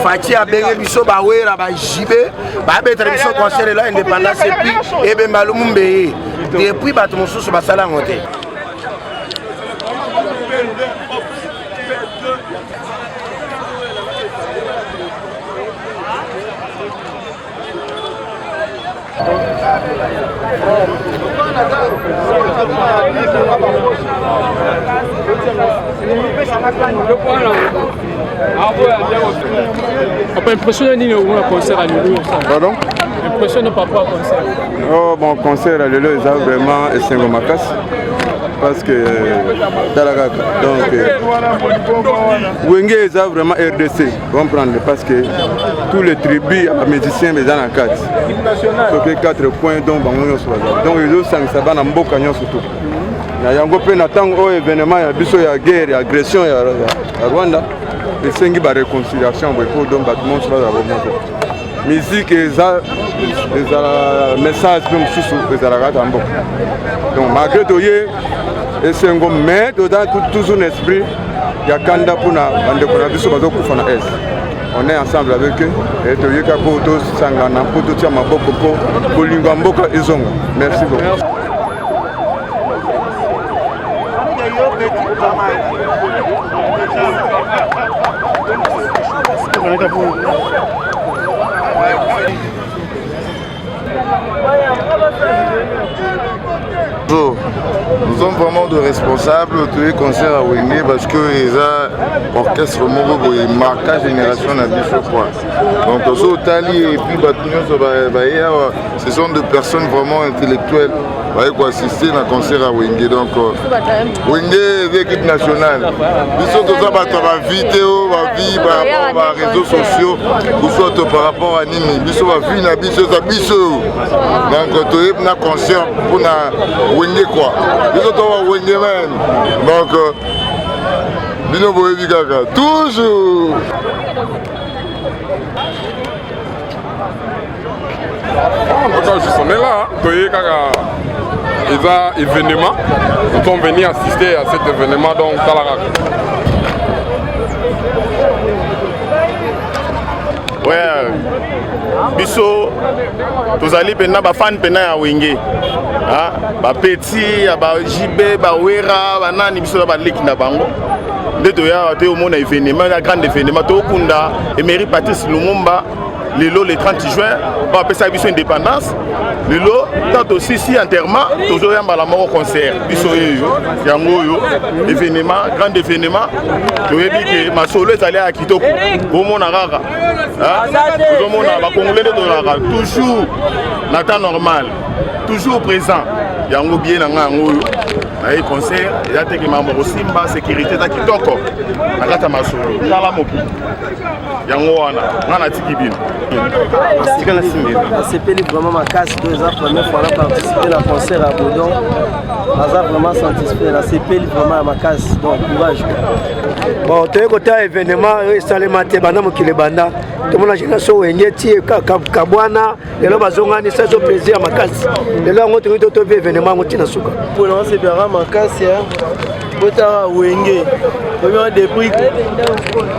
Fati a bengi biso ba wera ba jibe ba betre biso concert la indépendance et puis e be malumumbe depuis bato mosusu basala ngote Impressionné ni le concert à Lulu. Pardon? Impressionné par rapport au concert. Oh bon concert à Lulu, ils ont vraiment essayé ma casse. Parce que donc Wenge ils ont vraiment RDC, comprendre parce que tous les tribus musiciens mais dans la carte. Donc 4 points donc donc ils ont 5 ça va dans beaucoup surtout. Il y a un peu de événement, il y a guerre, il y a agression à Rwanda. Et c'est une réconciliation pour donc bâtiment sur la musique et ça message même sous les aragats en beaucoup. Donc malgré tout et c'est un mais dedans tout un esprit il y a Kanda pour na bande pour na biso bazo kufa na S. On est ensemble avec eux et to yeka pour tous sangana pour tout ya maboko pour bolingo mboka ezonga. Merci beaucoup. Nous sommes vraiment de responsables de concert à Wenge parce que les orchestres et marquent génération à quoi. Donc et puis ce sont des personnes vraiment intellectuelles qui assister à un concert à Wenge. Donc Wenge est l'équipe nationale. Nous sommes en vidéo, par rapport aux réseaux sociaux, ou soit par rapport à Nini. Nous sommes en vie, donc tu es un concert pour Wenge quoi. Nous sommes Wenge man. Donc Bino Boebi Kaka, toujours. On est là, ils ont événement, nous sommes venus assister à cet événement donc Talarak. Ouais, biso, tous allés maintenant ba fan pena ya Wenge, ah, ba petit, ba JB, ba Wera, ba nani biso ba leki na bango. Dès que tu au monde événement, un grand événement, tu Kunda, Emery Patrice Lumumba. Le 30 juin, on appelle ça une indépendance. Le tant aussi si enterrement, toujours un balamor concert. Événement, grand événement. Je vais dire que ma solo est allée à Kitoko. Au monde arabe. Au monde arabe. Toujours dans le temps normal. Toujours présent. Il y a un bien dans concert. Il y a des membres aussi, la sécurité à Kitoko. À ma solo. C'est vraiment ma casse 2 ans, première fois à participer à un concert à Bodon. Je suis vraiment satisfait. C'est vraiment ma casse, donc courage. Bon, tu es côté événement, c'est le matin, qui le banda. Tout le monde a génération Wengeti, Kabwana, et là, bazongani, ça fait plaisir à ma casse. Et là, on a trouvé d'autres événements, on a souka. Pour l'instant, c'est vraiment ma casse. Bota Wenge.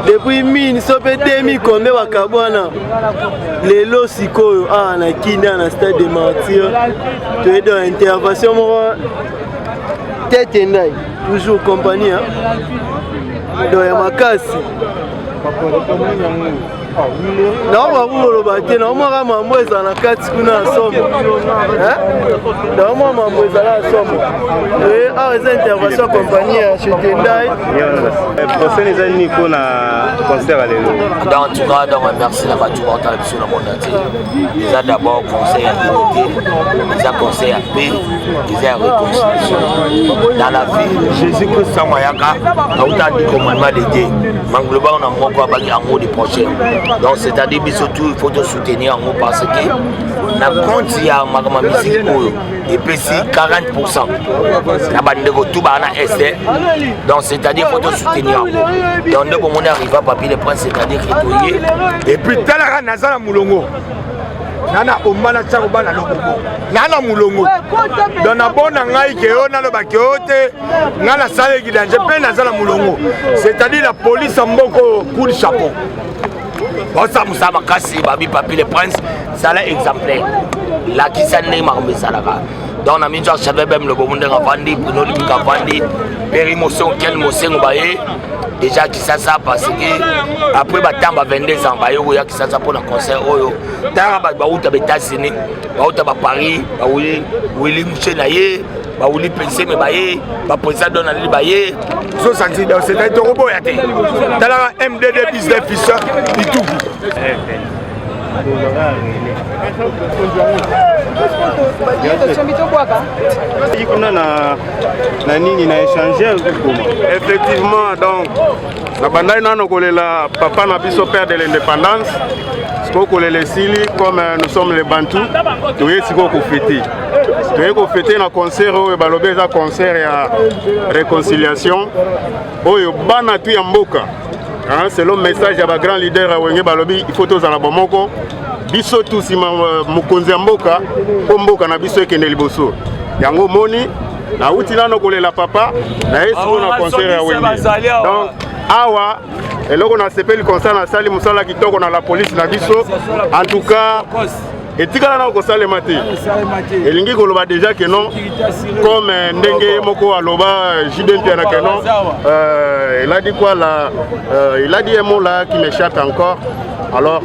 Depuis mine, so peut demi combien wa Kabwana. Lelo sikoyo na kinda na stade de Martyrs. Tu es dans intervention tête ndai. Toujours compagnie hein. Dans ma casse. naomba kungoloba te naomaka mambo eza na kati kuna ya somo naomba mambo eza na somo awa eza intervention compagnie ya chetendai prochaine eza nini mpona concert ya lelo en tout cas donc merci na bato baotala biso na monde entier eza d'abord conseil ya unité eza conseil ya paix eza ya réconciliation dans la vie Jésus Christ sango ayaka auta dit commandement de Dieu mangloba on a moko abaki yango de prochain donc c'est-à-dire biso tout il faut te soutenir yango parce que na compte ya makama musique oyo epesi 40% na bandeko tout bana SD donc c'est-à-dire faut te soutenir yango donc ndeko mona arriva papier le prince c'est-à-dire retoyer et puis talaka nazala mulongo nana omana tsango bana lokobo nana mulongo donc na bona ngai ke ona lo bakeote ngala sale kidanje pe nazala mulongo c'est-à-dire la police mboko coup de chapeau bosa musa makasi babi papier le prince sala exemplaire la kisane marme salaka donc na minjo chabe bem le bomunde ngavandi puno libika vandi peri moson kel mosengo baye déjà qui ça parce que après batamba 22 ans ba yo ya qui ça pour un concert oyo tara ba uta États-Unis ba uta ba Paris ba Willy Mchenaye ba Willy Pensé me baye ba président Donald baye so santi donc c'est un robo ya té tala MDD business fils et tout effectivement donc na bandai nano kolela papa na biso père de l'indépendance siko kolela sili comme nous sommes les Bantous toye siko ko fêter na concert oyo balobe za concert ya réconciliation oyo bana tu ya mboka c'est le message ya ba grand leader ya wenge balobi il faut tozala bomoko biso tous mokonzi ya mboka po mboka na biso ekende liboso yango moni na uti nano kolela papa na yesu na concert ya wenge donc awa eloko na sepeli concert na sali musala kitoko na la police na biso en tout cas etikala na kosalema te elingi koloba déjà que non comme ndenge moko aloba jidente na que non il a dit quoi là il a dit un mot là qui m'échappe encore alors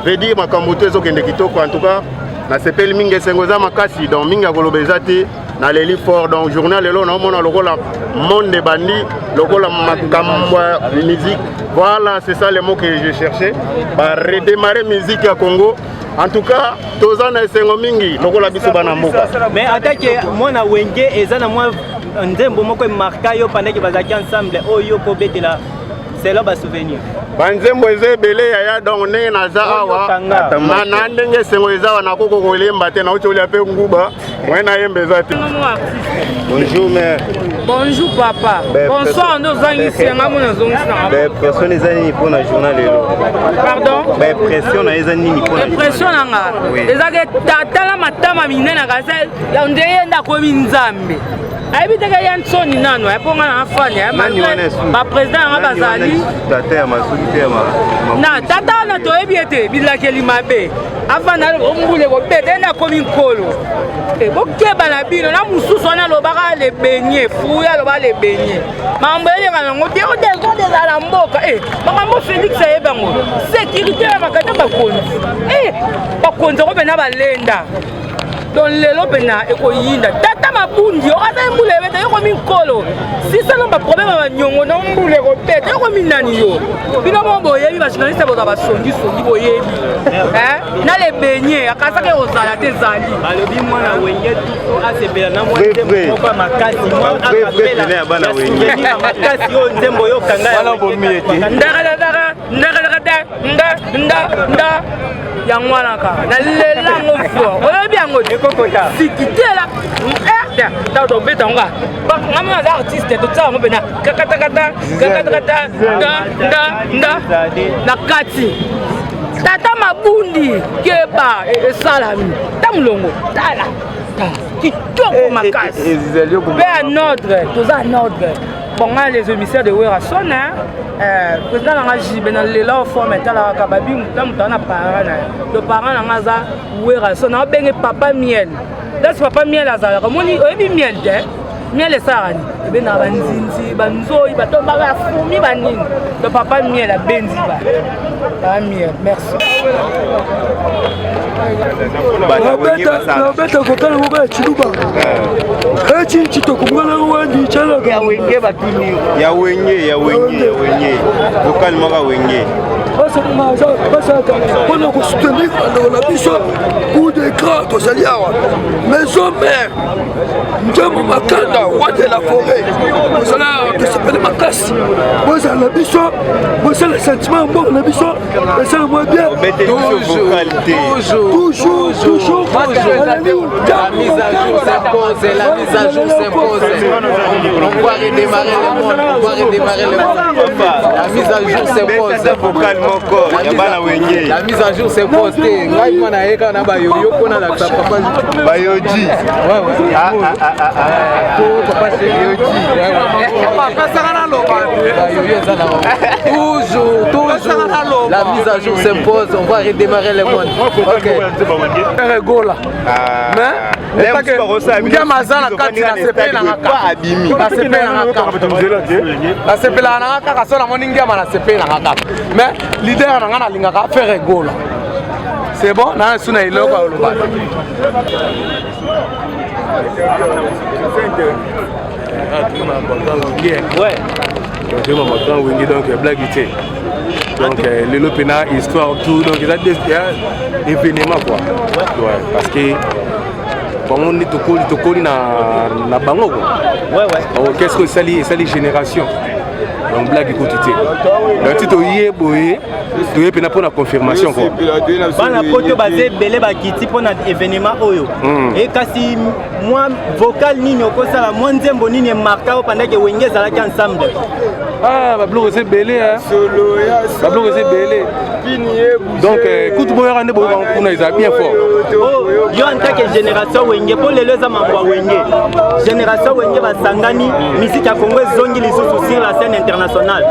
veut dire makambo te ezokende kitoko en tout cas na sepeli mingi esengo eza makasi donc mingi akoloba eza te na leli fort donc journal lelo naomona lokola monde bandi lokola makambo ya musique voilà c'est ça le mot que je cherchais ba redémarrer musique ya Congo. En tout cas, tozana esengo mingi lokola biso bana mboka. Mais attaque mona wenge ezana mwa ndembo moko marka yo pendant que bazaki ensemble oyo ko betela c'est là ba souvenir. Banzembo ezebele ya donc ndenge naza awa na ndenge esengo eza wana koko kolemba te na uti pe nguba mwena yembe zati. Bonjour mère. Bonjour papa. Bonsoir nos amis senga mona zongisa. Pression les amis pour na journal lelo. Pardon? Pression na les amis pour na. Pression nanga. Ezake tatala matama minena kasel ya ndeye nda ko minzambe. Aibiteke ya nsoni nano ya ponga na afani ya ba président nga bazali tata ya masuki ya na tata na toyebi ete bilakeli mabe afana ombule ko bete na komi nkolo e bokeba na bino na mususu na lobaka le benye fuya loba le benye mambo ele kana ngote o de la mboka makambo Félix ayebango sécurité ya makata bakonzi bakonzi ko bena balenda don lelo bena ekoyinda tata mabundi okaza mbule beta yoko minkolo si ça non ba problème ba nyongo na mbule ko beta yoko minani yo bino bombo yebi ba journaliste boza ba songi boyebi na le benye akasa ke ozala te zali alobi mwana wenge tuso asebela na mwana ko makasi mwana akapela na bana wenge makasi yo nzembo yo kanga ya bomi ete nda ya mwana ka na lelango fo oyebi yango sikitela tato beta nga ngama za artiste to tsa ngobena kakata nda na kati tata mabundi keba esalami tamulongo tala kitoko makasi be en ordre tous en ordre bon les émissaires de Wera son président nanga jibe na lela forme tala ka babi mutana parana le parent nanga za Wera son na benge papa miel das papa miel azala komoni oyebi miel de miel esalaka nini ebe na banzinzi banzoi bato bafumi banini to papa miel abenzi ba miel merci nabeta kotala moko ya chiluba ecinci tokumwana wandi chalaka ya wenge batuni ya wenye vokal moko wenge basaka mpona kosoutenir bandeko na biso coup d'écran tozali awa maison mare njemo makanda roi de la forêt bozala tosepele makasi bozala na biso bosala sentiment ya mboka na biso esala mwa bien toujours la mise à jour s'impose, la mise à jour s'impose. On va redémarrer le monde, La mise à jour s'impose. La mise à jour s'impose. Toujours, la mise à jour s'impose. On va redémarrer le monde. Ok. Gola. Mais Mazana quand il a sepé la mais leader na lingaka faire gola. C'est bon, na suna iloko oloba. Ouais. Donc blague était. Donc le lopena histoire tout donc il y a des événements quoi. Ouais, parce que on est tout na bango quoi. Ouais. Qu'est-ce que ça les générations. Donc blague écoute donc tu dois boyer tu es pour la confirmation quoi. Bana poto basé belé ba kiti pour na événement oyo. Et kasi moi vocal nini okosala moi nzembo nini marka pendant que wenge zalaki ensemble. Ah, Bablo c'est belé hein. Solo ya. Bablo c'est belé. Donc écoute boyer ande boyer on a bien fort. Yo en tant que génération wenge pour les leza mambwa wenge. Génération wenge basangani musique ya Congo zongi les sur la scène internationale.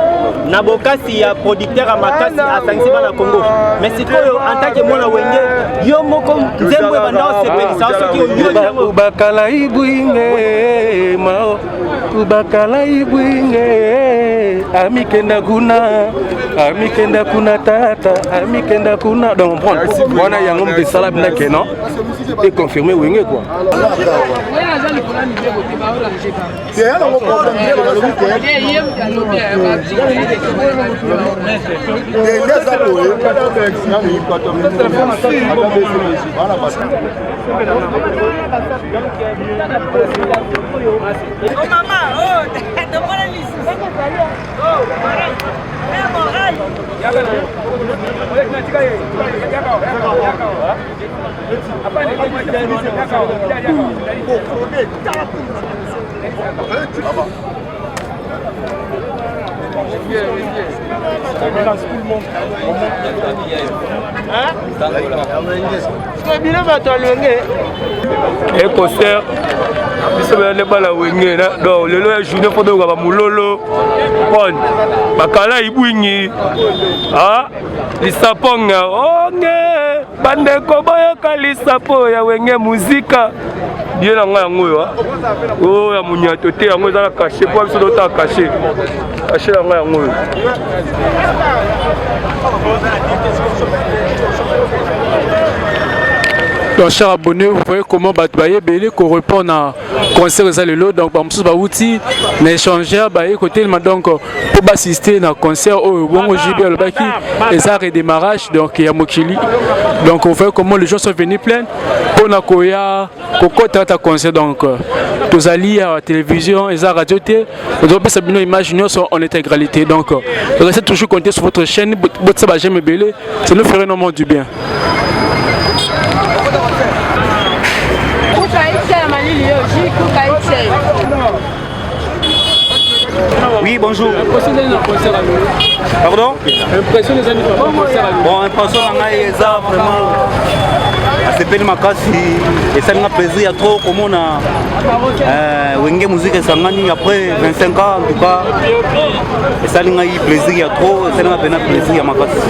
Nabokasi ya producteur à makasi à Sangsi bana Congo. Mais c'est quoi en tant que mona wenge yo moko nzembo banda sepelisa soki yo bakala ibwinge mao bakala ibwinge amikenda kuna tata amikenda kuna donc on prend on a yango mbesala bina keno et confirmer wenge quoi. Et concert, il bala wenge donc le lo journée photo ba mulolo pon bakala ibwingi ah lisaponga onge bande ko boyoka lisapo ya wenge muzika bien na yango yo oh ya munyato te yango za caché pour biso dota caché na yango yo. Donc, chers abonnés, vous voyez comment Batbaye Belé correspond à concert de l'eau. Donc, par exemple, Bauti, l'échangeur, côté donc pour assister à un concert au bon JB le Baki et ça redémarrage donc il y a Mokili. Donc, on voit comment les gens sont venus plein pour na koya kokota ta concert donc tous alliés à la télévision et à la radio T. On doit pas bien imaginer en intégralité. Donc, restez toujours compter sur votre chaîne. Botsa J'aime Belé, ça nous ferait énormément du bien. Oui, bonjour. Pardon? Impression des amis pour concert à lui. Bon, impression c'est vraiment c'est pas makasi et ça m'a plaisir trop comme on a wenge musique sangani après 25 ans en tout cas et ça m'a eu plaisir trop ça m'a bien plaisir makasi.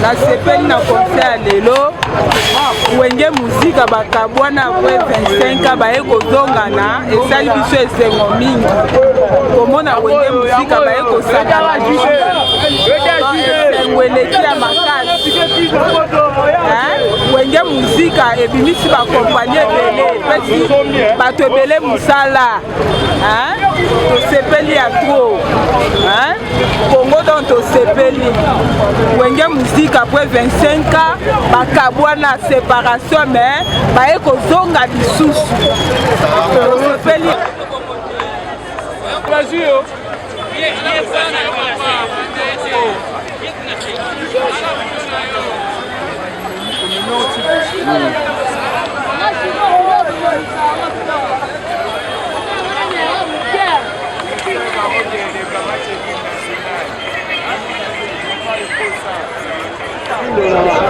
nasepeli na concert lelo wenge muzika bakabwana apres 25 baye kozongana esali biso esengo mingi komona wenge muzika baye kosakana esengo eleki ya makasi wenge muzika ebimisi bakompanie ebele epesi bato ebele mosala tosepeli ya tro Congo donc tosepeli wenge muzika apres 25 ans bakabwana séparation mais baye kozonga lisusu tosepeli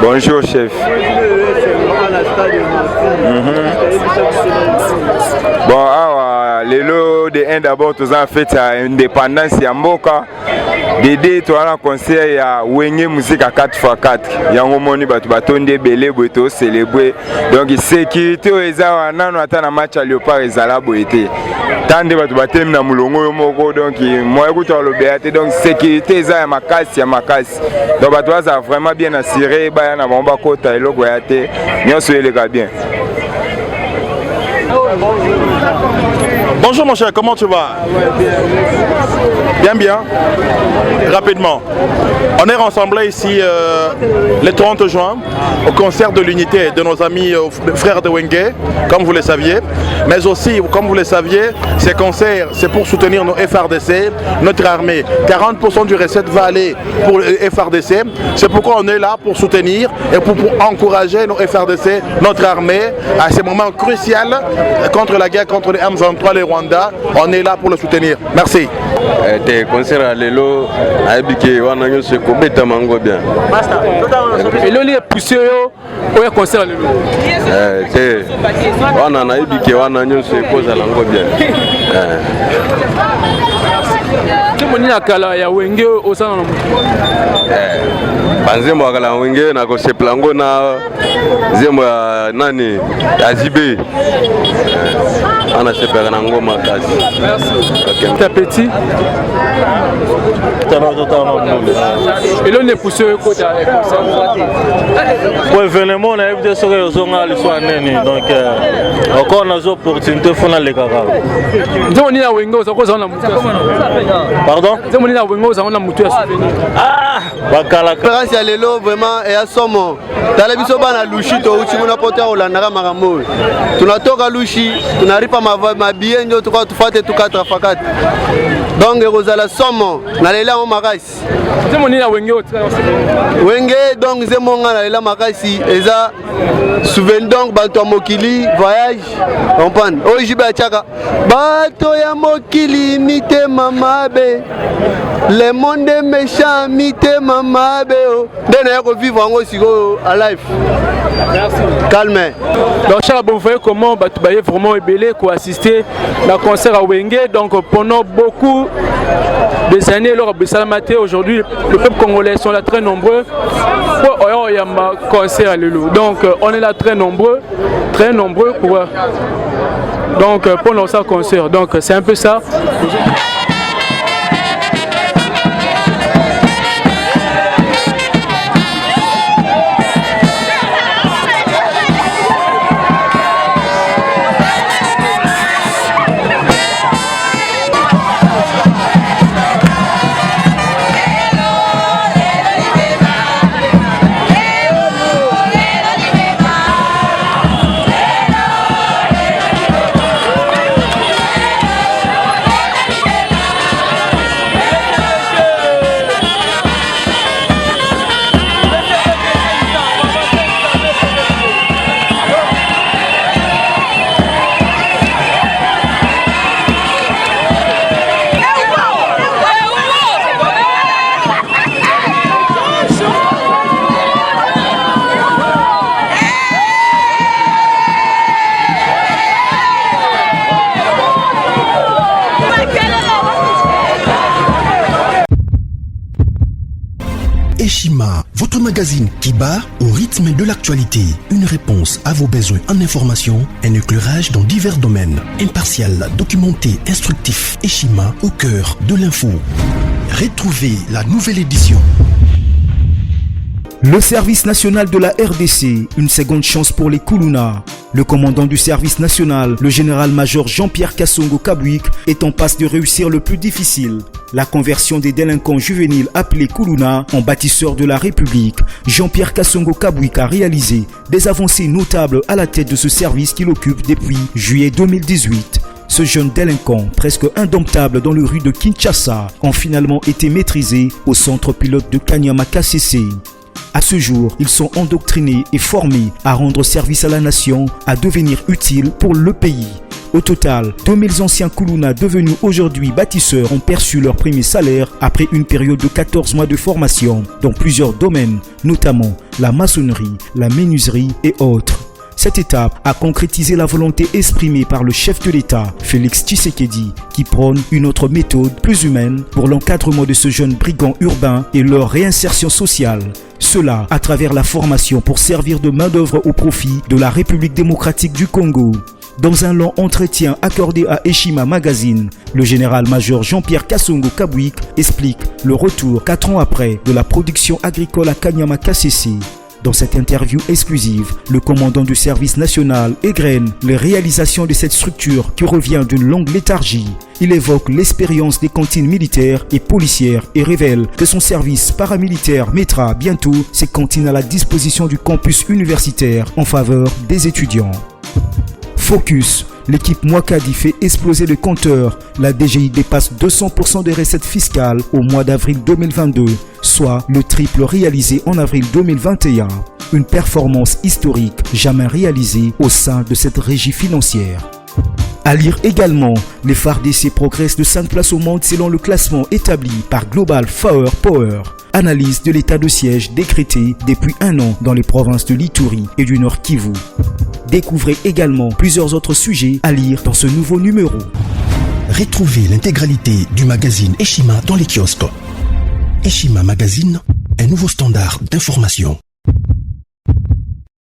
Bonjour chef. Bon, awa lelo de un d'abord tous en fait indépendance ya mboka. Dede to ala concert ya wenge musique à 4x4. Yango moni batu batonde belé boto célébrer. Donc sécurité eza wana no ata na match à Léopard ezala boité. Tande batu batem na mulongo yo moko donc moi écoute le béate donc sécurité eza ya makasi ya makasi. Donc batu baza vraiment bien assuré ba na bomba kota eloko ya te. Nyonso elega bien. Bonjour mon cher, comment tu vas? Bien, bien. Rapidement. On est rassemblés ici le 30 juin au concert de l'unité de nos amis frères de Wenge, comme vous le saviez. Mais aussi, comme vous le saviez, ces concerts, c'est pour soutenir nos FRDC, notre armée. 40% du recette va aller pour le FRDC. C'est pourquoi on est là pour soutenir et pour encourager nos FRDC, notre armée, à ces moments cruciaux contre la guerre contre les M23, les Rwandais. On est là pour le soutenir. Merci. Te concert à lelo abike wana nyo se kobeta mango bien. Basta. Et lelo est poussé yo au concert lelo. Te wana na abike wana nyo se koza lango bien. Tumoni na kala ya wenge osana na banzembo ya kala wenge na ko seplango na zembo ya nani azibe. Ana sepera na ngoma kasi. Merci. Okay. Petit. Et là on est poussé au côté pour événement on a eu des soirées aux zonales soit neni donc encore on a des opportunités faut na les kaka. Ndio ni na wengo za koza na mutu. Pardon? Ndio ni na wengo za na mutu ya souvenir. Ah, bakala. Grâce à lelo vraiment et à somo. Tala biso bana lushi to uchi muna pota olandaka makambo. Tunatoka lushi, tunaripa mabie ndio tukao tufate tukatra fakati. Donc rozala somo na lela mo makasi. Ndio ni na wengo wenge donc zemonga na lela makasi eza souvenir donc bato mokili voyage comprendre. Ojibe achaka bato ya mokili mite mamabe. Le monde méchant mite mamabe. Dena yako vivre en siko à life. Merci. Calme. Donc Charles, vous voyez comment Batubaye vraiment ébélé pour assister à concert à Wenge. Donc pendant beaucoup des années, lors de Salamate, aujourd'hui, le peuple congolais sont là très nombreux pour y a un concert à Lulu. Donc on est là très nombreux pour notre concert. Donc c'est un peu ça. Yeah. magazine qui bat au rythme de l'actualité. Une réponse à vos besoins en information, un éclairage dans divers domaines. Impartial, documenté, instructif. Eshima au cœur de l'info. Retrouvez la nouvelle édition. Le service national de la RDC, une seconde chance pour les Kuluna. Le commandant du service national, le général-major Jean-Pierre Kassongo Kabouik, est en passe de réussir le plus difficile. La conversion des délinquants juvéniles appelés Kuluna en bâtisseurs de la République. Jean-Pierre Kassongo Kabouik a réalisé des avancées notables à la tête de ce service qu'il occupe depuis juillet 2018. Ce jeune délinquant, presque indomptable dans le rue de Kinshasa, ont finalement été maîtrisés au centre pilote de Kanyama KCC. À ce jour, ils sont endoctrinés et formés à rendre service à la nation, à devenir utiles pour le pays. Au total, 2000 anciens Kuluna devenus aujourd'hui bâtisseurs ont perçu leur premier salaire après une période de 14 mois de formation dans plusieurs domaines, notamment la maçonnerie, la menuiserie et autres. Cette étape a concrétisé la volonté exprimée par le chef de l'État, Félix Tshisekedi, qui prône une autre méthode plus humaine pour l'encadrement de ce jeune brigand urbain et leur réinsertion sociale. Cela à travers la formation pour servir de main-d'œuvre au profit de la République démocratique du Congo. Dans un long entretien accordé à Eshima Magazine, le général-major Jean-Pierre Kassongo Kabouik explique le retour 4 ans après de la production agricole à Kanyama KCC. Dans cette interview exclusive, le commandant du service national égrène les réalisations de cette structure qui revient d'une longue léthargie. Il évoque l'expérience des cantines militaires et policières et révèle que son service paramilitaire mettra bientôt ses cantines à la disposition du campus universitaire en faveur des étudiants. Focus. L'équipe Mwakadi fait exploser le compteur. La DGI dépasse 200% des recettes fiscales au mois d'avril 2022, soit le triple réalisé en avril 2021. Une performance historique jamais réalisée au sein de cette régie financière. À lire également, les FARDC progressent de 5 places au monde selon le classement établi par Global Power. Analyse de l'état de siège décrété depuis 1 an dans les provinces de l'Ituri et du Nord Kivu. Découvrez également plusieurs autres sujets à lire dans ce nouveau numéro. Retrouvez l'intégralité du magazine Eshima dans les kiosques. Eshima Magazine, un nouveau standard d'information.